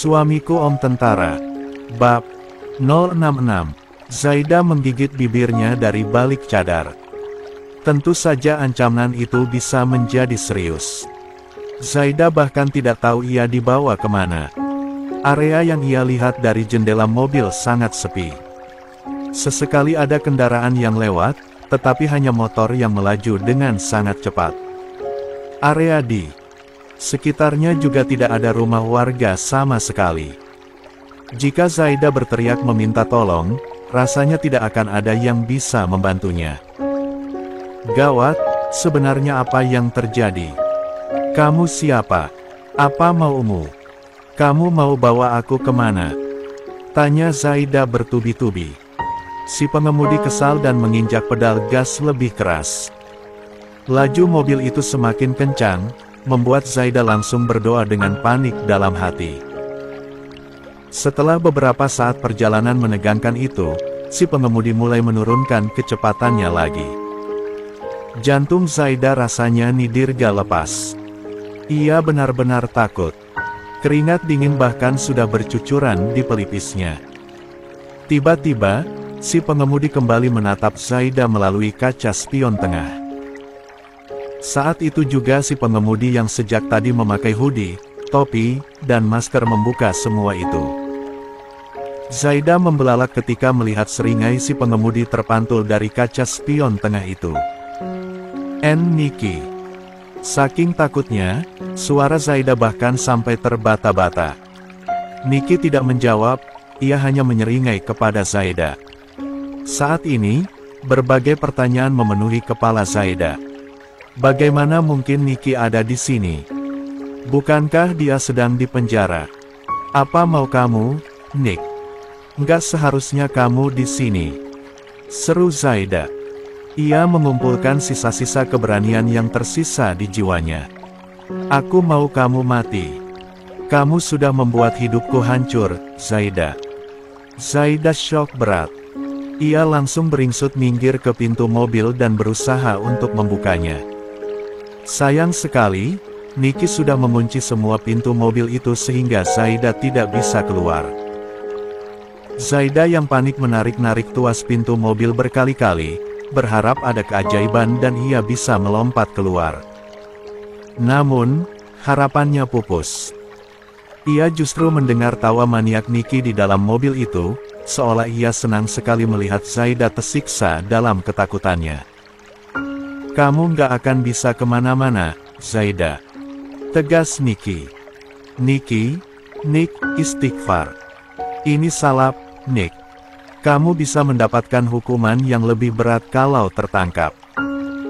Suamiku Om Tentara. Bab 066. Zaida menggigit bibirnya dari balik cadar. Tentu saja ancaman itu bisa menjadi serius. Zaida bahkan tidak tahu ia dibawa kemana. Area yang ia lihat dari jendela mobil sangat sepi. Sesekali ada kendaraan yang lewat, tetapi hanya motor yang melaju dengan sangat cepat. Area di sekitarnya juga tidak ada rumah warga sama sekali. Jika Zaida berteriak meminta tolong, rasanya tidak akan ada yang bisa membantunya. Gawat, sebenarnya apa yang terjadi? Kamu siapa? Apa maumu? Kamu mau bawa aku kemana? Tanya Zaida bertubi-tubi. Si pengemudi kesal dan menginjak pedal gas lebih keras. Laju mobil itu semakin kencang, membuat Zaida langsung berdoa dengan panik dalam hati. Setelah beberapa saat perjalanan menegangkan itu, si pengemudi mulai menurunkan kecepatannya lagi. Jantung Zaida rasanya nidir gak lepas. Ia benar-benar takut. Keringat dingin bahkan sudah bercucuran di pelipisnya. Tiba-tiba, si pengemudi kembali menatap Zaida melalui kaca spion tengah. Saat itu juga si pengemudi yang sejak tadi memakai hoodie, topi, dan masker membuka semua itu. Zaida membelalak ketika melihat seringai si pengemudi terpantul dari kaca spion tengah itu. Niki. Saking takutnya, suara Zaida bahkan sampai terbata-bata. Niki tidak menjawab, ia hanya menyeringai kepada Zaida. Saat ini, berbagai pertanyaan memenuhi kepala Zaida. Bagaimana mungkin Niki ada di sini? Bukankah dia sedang di penjara? Apa mau kamu, Nick? Nggak seharusnya kamu di sini. Seru Zaida. Ia mengumpulkan sisa-sisa keberanian yang tersisa di jiwanya. Aku mau kamu mati. Kamu sudah membuat hidupku hancur, Zaida. Zaida syok berat. Ia langsung beringsut minggir ke pintu mobil dan berusaha untuk membukanya. Sayang sekali, Niki sudah mengunci semua pintu mobil itu sehingga Zaida tidak bisa keluar. Zaida yang panik menarik-narik tuas pintu mobil berkali-kali, berharap ada keajaiban dan ia bisa melompat keluar. Namun, harapannya pupus. Ia justru mendengar tawa maniak Niki di dalam mobil itu, seolah ia senang sekali melihat Zaida tersiksa dalam ketakutannya. Kamu nggak akan bisa kemana-mana, Zaida. Tegas Niki. Nick, istighfar. Ini salap, Nick. Kamu bisa mendapatkan hukuman yang lebih berat kalau tertangkap.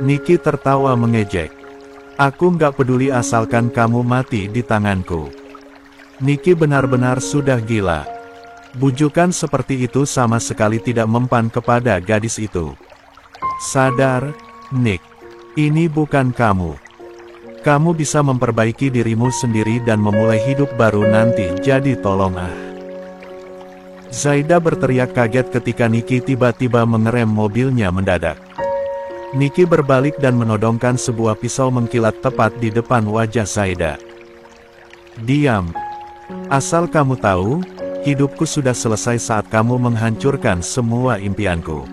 Niki tertawa mengejek. Aku nggak peduli asalkan kamu mati di tanganku. Niki benar-benar sudah gila. Bujukan seperti itu sama sekali tidak mempan kepada gadis itu. Sadar, Nick. Ini bukan kamu. Kamu bisa memperbaiki dirimu sendiri dan memulai hidup baru nanti, jadi tolong Zaida berteriak kaget ketika Niki tiba-tiba mengerem mobilnya mendadak. Niki berbalik dan menodongkan sebuah pisau mengkilat tepat di depan wajah Zaida. Diam. Asal kamu tahu, hidupku sudah selesai saat kamu menghancurkan semua impianku.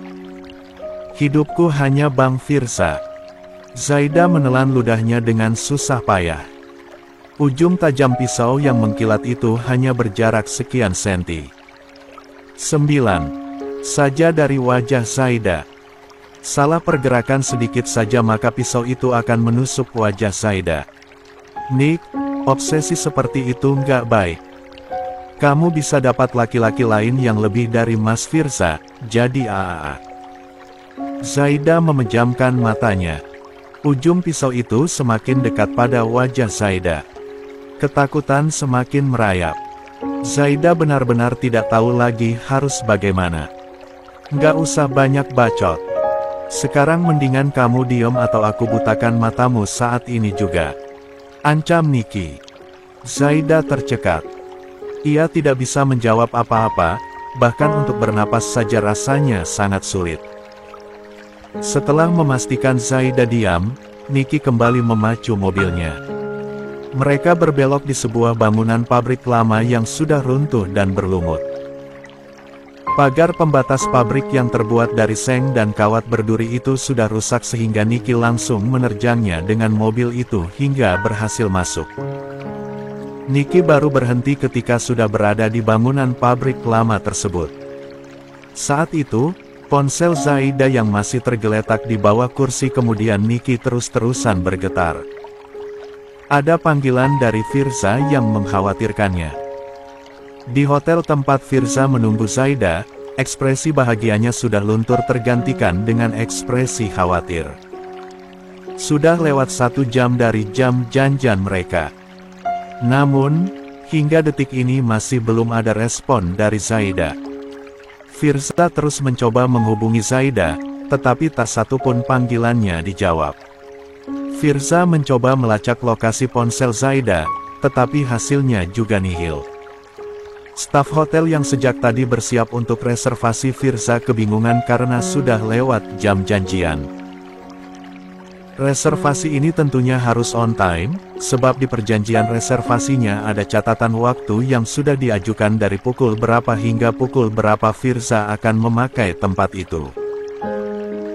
Hidupku hanya Bang Firsa. Zaida menelan ludahnya dengan susah payah. Ujung tajam pisau yang mengkilat itu hanya berjarak sekian senti. 9. Saja dari wajah Zaida. Salah pergerakan sedikit saja maka pisau itu akan menusuk wajah Zaida. Nick, obsesi seperti itu nggak baik. Kamu bisa dapat laki-laki lain yang lebih dari Mas Firsa, jadi Zaida memejamkan matanya. Ujung pisau itu semakin dekat pada wajah Zaida. Ketakutan semakin merayap. Zaida benar-benar tidak tahu lagi harus bagaimana. Nggak usah banyak bacot. Sekarang mendingan kamu diam atau aku butakan matamu saat ini juga. Ancam Niki. Zaida tercekat. Ia tidak bisa menjawab apa-apa, bahkan untuk bernapas saja rasanya sangat sulit. Setelah memastikan Zaida diam, Niki kembali memacu mobilnya. Mereka berbelok di sebuah bangunan pabrik lama yang sudah runtuh dan berlumut. Pagar pembatas pabrik yang terbuat dari seng dan kawat berduri itu sudah rusak sehingga Nicky langsung menerjangnya dengan mobil itu hingga berhasil masuk. Nicky baru berhenti ketika sudah berada di bangunan pabrik lama tersebut. Saat itu, ponsel Zaida yang masih tergeletak di bawah kursi kemudian Nicky terus-terusan bergetar. Ada panggilan dari Firza yang mengkhawatirkannya. Di hotel tempat Firza menunggu Zaida, ekspresi bahagianya sudah luntur tergantikan dengan ekspresi khawatir. Sudah lewat 1 jam dari jam janjian mereka. Namun, hingga detik ini masih belum ada respon dari Zaida. Firza terus mencoba menghubungi Zaida, tetapi tak satu pun panggilannya dijawab. Firza mencoba melacak lokasi ponsel Zaida, tetapi hasilnya juga nihil. Staf hotel yang sejak tadi bersiap untuk reservasi Firza kebingungan karena sudah lewat jam janjian. Reservasi ini tentunya harus on time, sebab di perjanjian reservasinya ada catatan waktu yang sudah diajukan dari pukul berapa hingga pukul berapa Firza akan memakai tempat itu.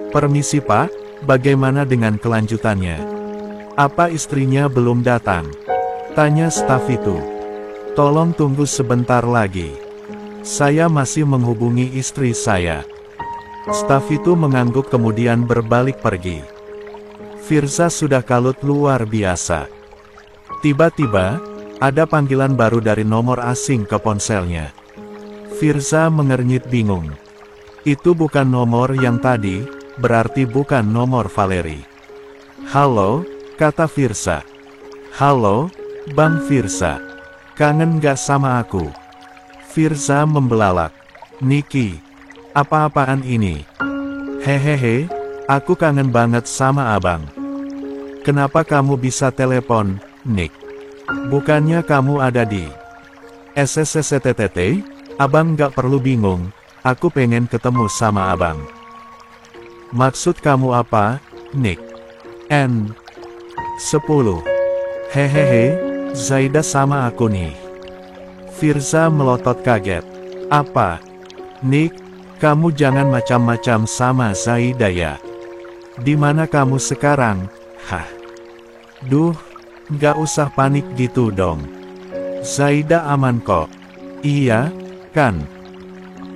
Permisi Pak, bagaimana dengan kelanjutannya? Apa istrinya belum datang? Tanya staf itu. Tolong tunggu sebentar lagi. Saya masih menghubungi istri saya. Staf itu mengangguk kemudian berbalik pergi. Firza sudah kalut luar biasa. Tiba-tiba, ada panggilan baru dari nomor asing ke ponselnya. Firza mengernyit bingung. Itu bukan nomor yang tadi, berarti bukan nomor Valeri. Halo, kata Firza. Halo, Bang Firza. Kangen gak sama aku? Firza membelalak. Nicky, apa-apaan ini? Hehehe, aku kangen banget sama abang. Kenapa kamu bisa telepon, Nick? Bukannya kamu ada di SSSTTT? Abang gak perlu bingung, aku pengen ketemu sama abang. Maksud kamu apa, Nick? N10. Hehehe. Zaida sama aku nih. Firza melotot kaget. Apa? Nick, kamu jangan macam-macam sama Zaida ya. Di mana kamu sekarang? Hah? Duh, nggak usah panik gitu dong. Zaida aman kok. Iya, kan?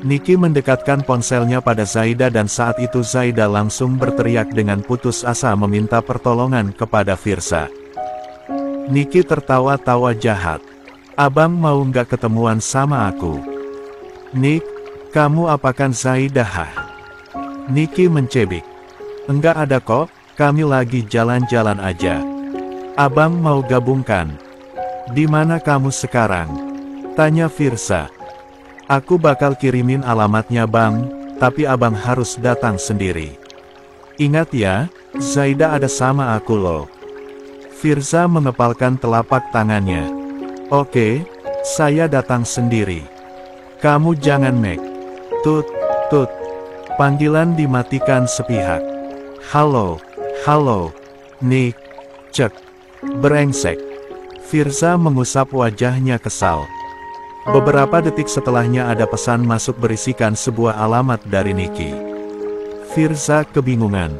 Nicky mendekatkan ponselnya pada Zaida dan saat itu Zaida langsung berteriak dengan putus asa meminta pertolongan kepada Firza. Nicky tertawa-tawa jahat. Abang mau nggak ketemuan sama aku? Nick, kamu apakan Zaida? Hah? Nicky mencebik. Enggak ada kok, kami lagi jalan-jalan aja. Abang mau gabungkan. Di mana kamu sekarang? Tanya Firza. Aku bakal kirimin alamatnya bang, tapi abang harus datang sendiri. Ingat ya, Zaida ada sama aku loh. Firza mengepalkan telapak tangannya. Oke, saya datang sendiri. Kamu jangan mek. Tut, tut. Panggilan dimatikan sepihak. Halo, halo. Nick, cek. Brengsek. Firza mengusap wajahnya kesal. Beberapa detik setelahnya ada pesan masuk berisikan sebuah alamat dari Nicky. Firza kebingungan.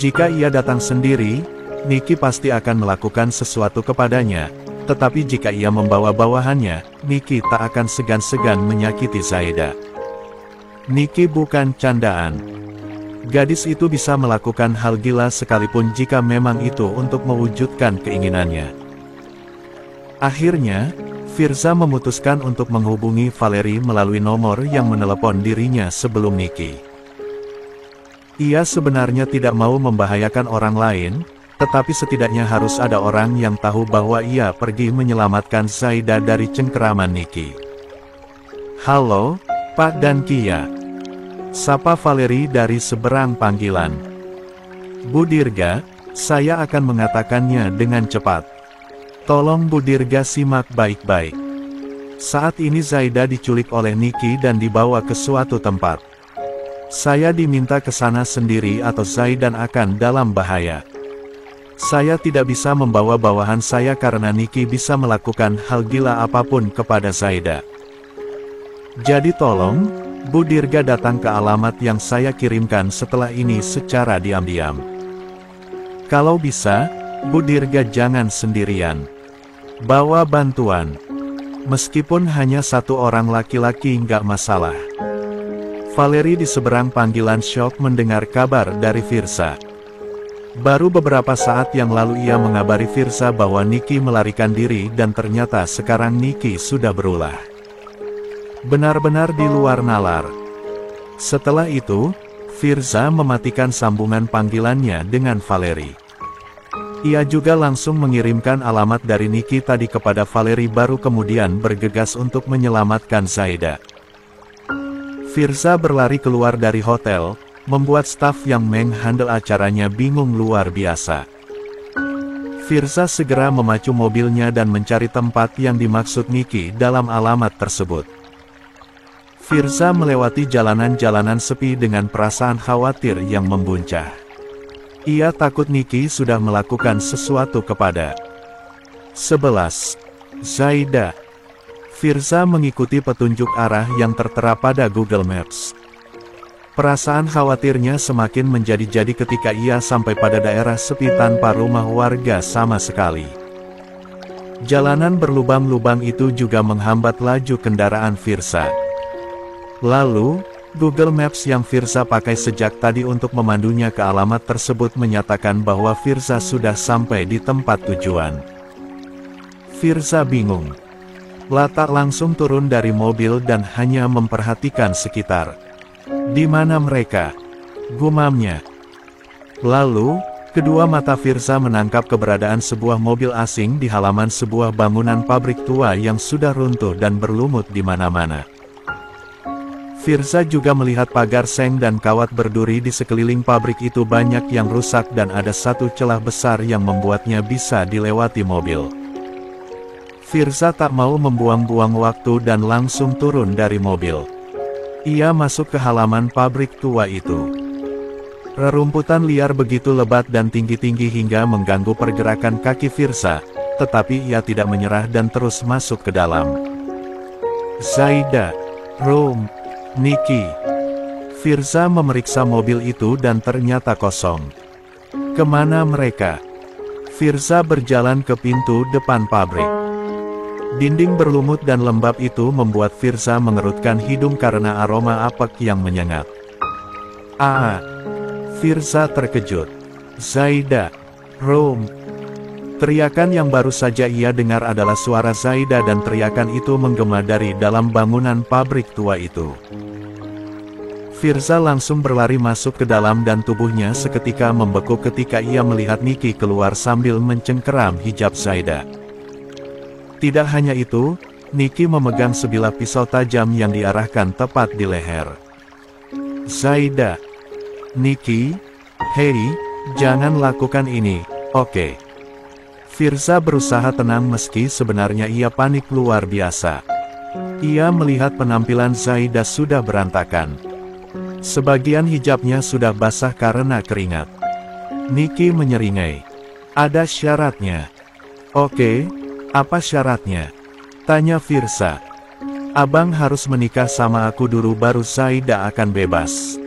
Jika ia datang sendiri, Nicky pasti akan melakukan sesuatu kepadanya, tetapi jika ia membawa bawahannya, Nicky tak akan segan-segan menyakiti Zaida. Nicky bukan candaan. Gadis itu bisa melakukan hal gila sekalipun jika memang itu untuk mewujudkan keinginannya. Akhirnya, Firza memutuskan untuk menghubungi Valeri melalui nomor yang menelepon dirinya sebelum Nicky. Ia sebenarnya tidak mau membahayakan orang lain, tetapi setidaknya harus ada orang yang tahu bahwa ia pergi menyelamatkan Zaida dari cengkeraman Nicky. Halo, Pak dan Kia. Sapa Valeri dari seberang panggilan. Bu Dirga, saya akan mengatakannya dengan cepat. Tolong Bu Dirga simak baik-baik. Saat ini Zaida diculik oleh Nicky dan dibawa ke suatu tempat. Saya diminta ke sana sendiri atau Zaida akan dalam bahaya. Saya tidak bisa membawa bawahan saya karena Nicky bisa melakukan hal gila apapun kepada Zaida. Jadi tolong, Bu Dirga datang ke alamat yang saya kirimkan setelah ini secara diam-diam. Kalau bisa, Bu Dirga jangan sendirian. Bawa bantuan. Meskipun hanya satu orang laki-laki nggak masalah. Valeri di seberang panggilan syok mendengar kabar dari Firza. Baru beberapa saat yang lalu ia mengabari Firza bahwa Nicky melarikan diri dan ternyata sekarang Nicky sudah berulah. Benar-benar di luar nalar. Setelah itu, Firza mematikan sambungan panggilannya dengan Valeri. Ia juga langsung mengirimkan alamat dari Nicky tadi kepada Valeri baru kemudian bergegas untuk menyelamatkan Zaida. Firza berlari keluar dari hotel, membuat staf yang menghandle acaranya bingung luar biasa. Firza segera memacu mobilnya dan mencari tempat yang dimaksud Nicky dalam alamat tersebut. Firza melewati jalanan-jalanan sepi dengan perasaan khawatir yang membuncah. Ia takut Nicky sudah melakukan sesuatu kepada 11. Zaida. Firza mengikuti petunjuk arah yang tertera pada Google Maps. Perasaan khawatirnya semakin menjadi-jadi ketika ia sampai pada daerah sepi tanpa rumah warga sama sekali. Jalanan berlubang-lubang itu juga menghambat laju kendaraan Firza. Lalu, Google Maps yang Firza pakai sejak tadi untuk memandunya ke alamat tersebut menyatakan bahwa Firza sudah sampai di tempat tujuan. Firza bingung. Lata langsung turun dari mobil dan hanya memperhatikan sekitar. Di mana mereka? Gumamnya. Lalu, kedua mata Firza menangkap keberadaan sebuah mobil asing di halaman sebuah bangunan pabrik tua yang sudah runtuh dan berlumut di mana-mana. Firza juga melihat pagar seng dan kawat berduri di sekeliling pabrik itu banyak yang rusak dan ada satu celah besar yang membuatnya bisa dilewati mobil. Firza tak mau membuang-buang waktu dan langsung turun dari mobil. Ia masuk ke halaman pabrik tua itu. Rerumputan liar begitu lebat dan tinggi-tinggi hingga mengganggu pergerakan kaki Firza, tetapi ia tidak menyerah dan terus masuk ke dalam. Zaida, Rom, Nicky. Firza memeriksa mobil itu dan ternyata kosong. Kemana mereka? Firza berjalan ke pintu depan pabrik. Dinding berlumut dan lembab itu membuat Firza mengerutkan hidung karena aroma apek yang menyengat. Firza terkejut. Zaida, Rom. Teriakan yang baru saja ia dengar adalah suara Zaida dan teriakan itu menggema dari dalam bangunan pabrik tua itu. Firza langsung berlari masuk ke dalam dan tubuhnya seketika membeku ketika ia melihat Nicky keluar sambil mencengkeram hijab Zaida. Tidak hanya itu, Nicky memegang sebilah pisau tajam yang diarahkan tepat di leher. Zaida. Nicky, hei, jangan lakukan ini, oke? Firza berusaha tenang meski sebenarnya ia panik luar biasa. Ia melihat penampilan Zaida sudah berantakan. Sebagian hijabnya sudah basah karena keringat. Nicky menyeringai. Ada syaratnya. Oke. Apa syaratnya? Tanya Firza. Abang harus menikah sama aku dulu baru Zaida akan bebas.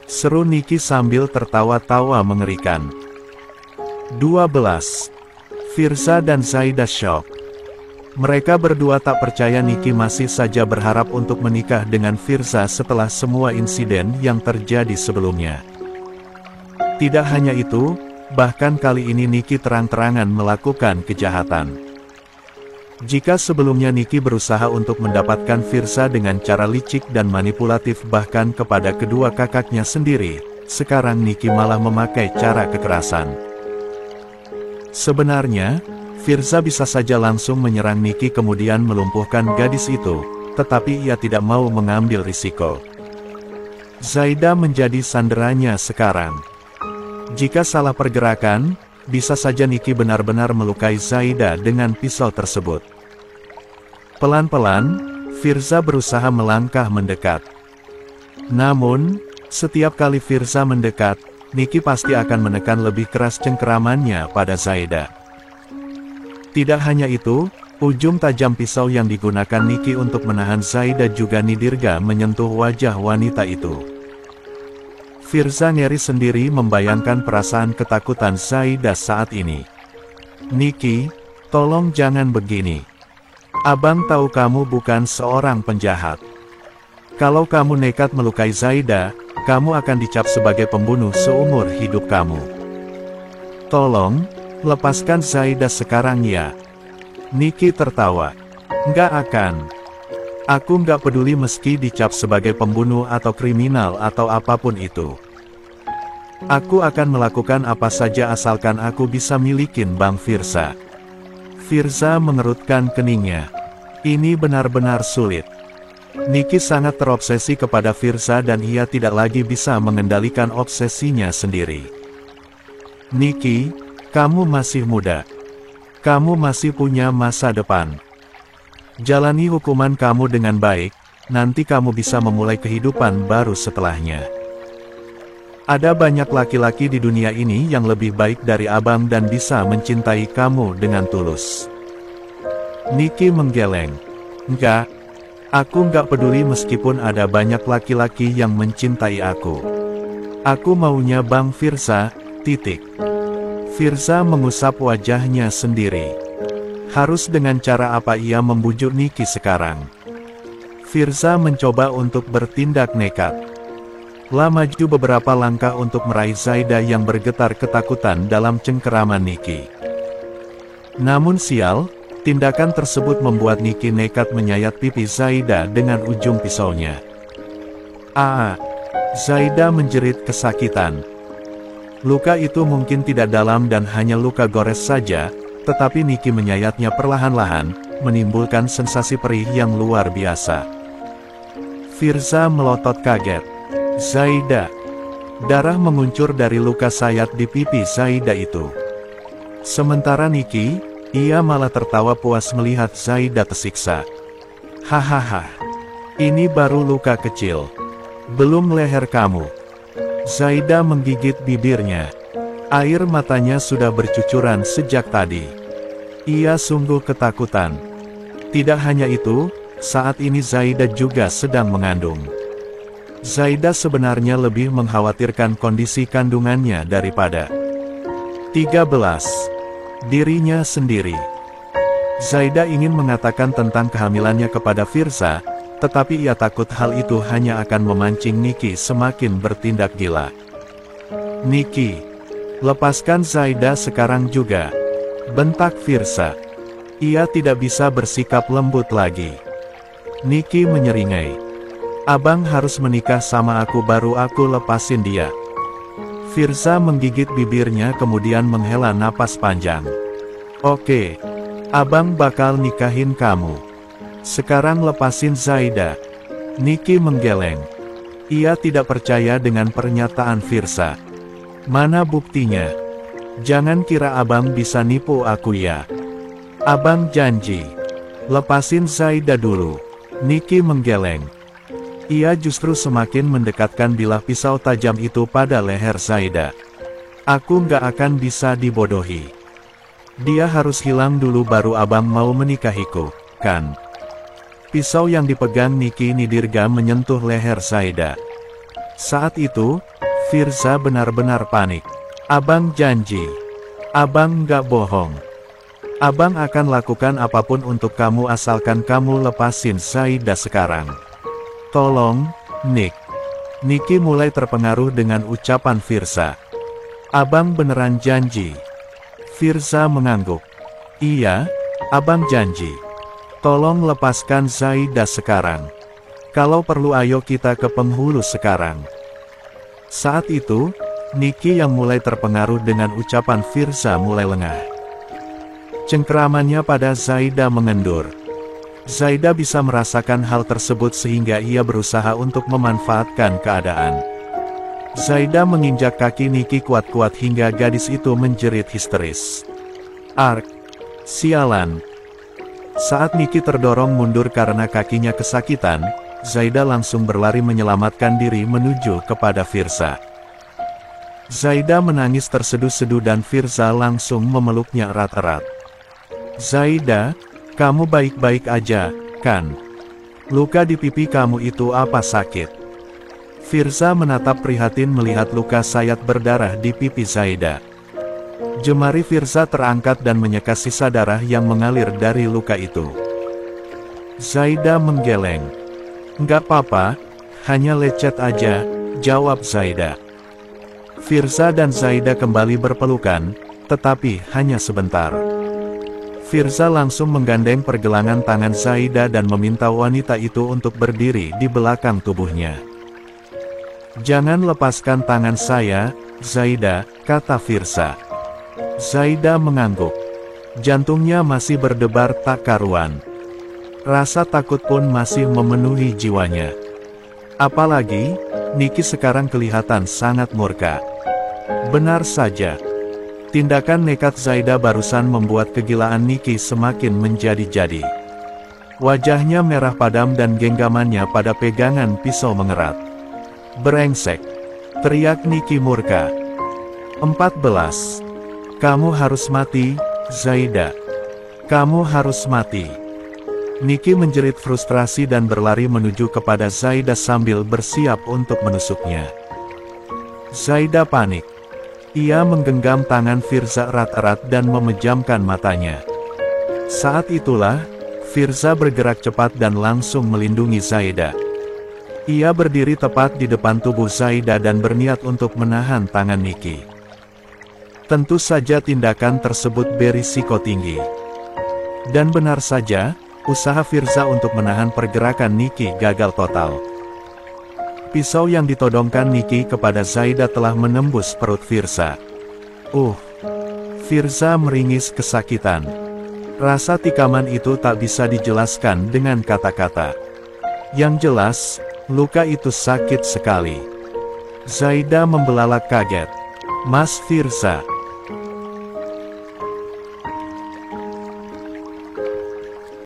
Seru Nicky sambil tertawa-tawa mengerikan. 12. Firza dan Zaida syok. Mereka berdua tak percaya Nicky masih saja berharap untuk menikah dengan Firza setelah semua insiden yang terjadi sebelumnya. Tidak hanya itu, bahkan kali ini Nicky terang-terangan melakukan kejahatan. Jika sebelumnya Nicky berusaha untuk mendapatkan Firza dengan cara licik dan manipulatif bahkan kepada kedua kakaknya sendiri, sekarang Nicky malah memakai cara kekerasan. Sebenarnya, Firza bisa saja langsung menyerang Nicky kemudian melumpuhkan gadis itu, tetapi ia tidak mau mengambil risiko. Zaida menjadi sanderanya sekarang. Jika salah pergerakan, bisa saja Nicky benar-benar melukai Zaida dengan pisau tersebut. Pelan-pelan, Firza berusaha melangkah mendekat. Namun, setiap kali Firza mendekat, Niki pasti akan menekan lebih keras cengkeramannya pada Zaida. Tidak hanya itu, ujung tajam pisau yang digunakan Niki untuk menahan Zaida juga Nidirga menyentuh wajah wanita itu. Firza ngeri sendiri membayangkan perasaan ketakutan Zaida saat ini. Niki, tolong jangan begini. Abang tahu kamu bukan seorang penjahat. Kalau kamu nekat melukai Zaida, kamu akan dicap sebagai pembunuh seumur hidup kamu. Tolong, lepaskan Zaida sekarang ya. Niki tertawa. Nggak akan. Aku nggak peduli meski dicap sebagai pembunuh atau kriminal atau apapun itu. Aku akan melakukan apa saja asalkan aku bisa milikin Bang Firza. Firza mengerutkan keningnya. Ini benar-benar sulit. Niki sangat terobsesi kepada Firza dan ia tidak lagi bisa mengendalikan obsesinya sendiri. Niki, kamu masih muda. Kamu masih punya masa depan. Jalani hukuman kamu dengan baik, nanti kamu bisa memulai kehidupan baru setelahnya. Ada banyak laki-laki di dunia ini yang lebih baik dari abang dan bisa mencintai kamu dengan tulus. Niki menggeleng. Enggak. Aku nggak peduli meskipun ada banyak laki-laki yang mencintai aku. Aku maunya Bang Firza, titik. Firza mengusap wajahnya sendiri. Harus dengan cara apa ia membujuk Niki sekarang? Firza mencoba untuk bertindak nekat. Maju beberapa langkah untuk meraih Zaida yang bergetar ketakutan dalam cengkeraman Niki. Namun sial, tindakan tersebut membuat Niki nekat menyayat pipi Zaida dengan ujung pisaunya. Zaida menjerit kesakitan. Luka itu mungkin tidak dalam dan hanya luka gores saja, tetapi Niki menyayatnya perlahan-lahan, menimbulkan sensasi perih yang luar biasa. Firza melotot kaget. Zaida. Darah menguncur dari luka sayat di pipi Zaida itu. Sementara Niki, ia malah tertawa puas melihat Zaida tersiksa. Hahaha. Ini baru luka kecil. Belum leher kamu. Zaida menggigit bibirnya. Air matanya sudah bercucuran sejak tadi. Ia sungguh ketakutan. Tidak hanya itu, saat ini Zaida juga sedang mengandung. Zaida sebenarnya lebih mengkhawatirkan kondisi kandungannya daripada 13. Dirinya sendiri. Zaida ingin mengatakan tentang kehamilannya kepada Firza, tetapi ia takut hal itu hanya akan memancing Niki semakin bertindak gila. Niki, lepaskan Zaida sekarang juga. Bentak Firza. Ia tidak bisa bersikap lembut lagi. Niki menyeringai. Abang harus menikah sama aku baru aku lepasin dia. Firza menggigit bibirnya kemudian menghela napas panjang. Oke. Abang bakal nikahin kamu. Sekarang lepasin Zaida. Niki menggeleng. Ia tidak percaya dengan pernyataan Firza. Mana buktinya? Jangan kira abang bisa nipu aku ya. Abang janji. Lepasin Zaida dulu. Niki menggeleng. Ia justru semakin mendekatkan bilah pisau tajam itu pada leher Zaida. Aku nggak akan bisa dibodohi. Dia harus hilang dulu baru abang mau menikahiku, kan? Pisau yang dipegang Niki Nidirga menyentuh leher Zaida. Saat itu, Firza benar-benar panik. Abang janji. Abang nggak bohong. Abang akan lakukan apapun untuk kamu asalkan kamu lepasin Zaida sekarang. Tolong, Nick. Niki mulai terpengaruh dengan ucapan Firza. Abang beneran janji. Firza mengangguk. Iya, abang janji. Tolong lepaskan Zaida sekarang. Kalau perlu ayo kita ke penghulu sekarang. Saat itu, Niki yang mulai terpengaruh dengan ucapan Firza mulai lengah. Cengkeramannya pada Zaida mengendur. Zaida bisa merasakan hal tersebut sehingga ia berusaha untuk memanfaatkan keadaan. Zaida menginjak kaki Niki kuat-kuat hingga gadis itu menjerit histeris. Ark! Sialan! Saat Niki terdorong mundur karena kakinya kesakitan, Zaida langsung berlari menyelamatkan diri menuju kepada Firza. Zaida menangis terseduh-seduh dan Firza langsung memeluknya erat-erat. "Zaida, kamu baik-baik aja, kan? Luka di pipi kamu itu apa sakit?" Firza menatap prihatin melihat luka sayat berdarah di pipi Zaida. Jemari Firza terangkat dan menyeka sisa darah yang mengalir dari luka itu. Zaida menggeleng. "Nggak apa-apa, hanya lecet aja," jawab Zaida. Firza dan Zaida kembali berpelukan, tetapi hanya sebentar. Firza langsung menggandeng pergelangan tangan Zaida dan meminta wanita itu untuk berdiri di belakang tubuhnya. "Jangan lepaskan tangan saya, Zaida," kata Firza. Zaida mengangguk. Jantungnya masih berdebar tak karuan. Rasa takut pun masih memenuhi jiwanya. Apalagi, Niki sekarang kelihatan sangat murka. Benar saja. Tindakan nekat Zaida barusan membuat kegilaan Niki semakin menjadi-jadi. Wajahnya merah padam dan genggamannya pada pegangan pisau mengerat. "Brengsek!" teriak Niki murka. 14. "Kamu harus mati, Zaida. Kamu harus mati." Niki menjerit frustrasi dan berlari menuju kepada Zaida sambil bersiap untuk menusuknya. Zaida panik. Ia menggenggam tangan Firza erat-erat dan memejamkan matanya. Saat itulah, Firza bergerak cepat dan langsung melindungi Zaida. Ia berdiri tepat di depan tubuh Zaida dan berniat untuk menahan tangan Niki. Tentu saja tindakan tersebut berisiko tinggi. Dan benar saja, usaha Firza untuk menahan pergerakan Niki gagal total. Pisau yang ditodongkan Niki kepada Zaida telah menembus perut Firza. Firza meringis kesakitan. Rasa tikaman itu tak bisa dijelaskan dengan kata-kata. Yang jelas, luka itu sakit sekali. Zaida membelalak kaget. "Mas Firza."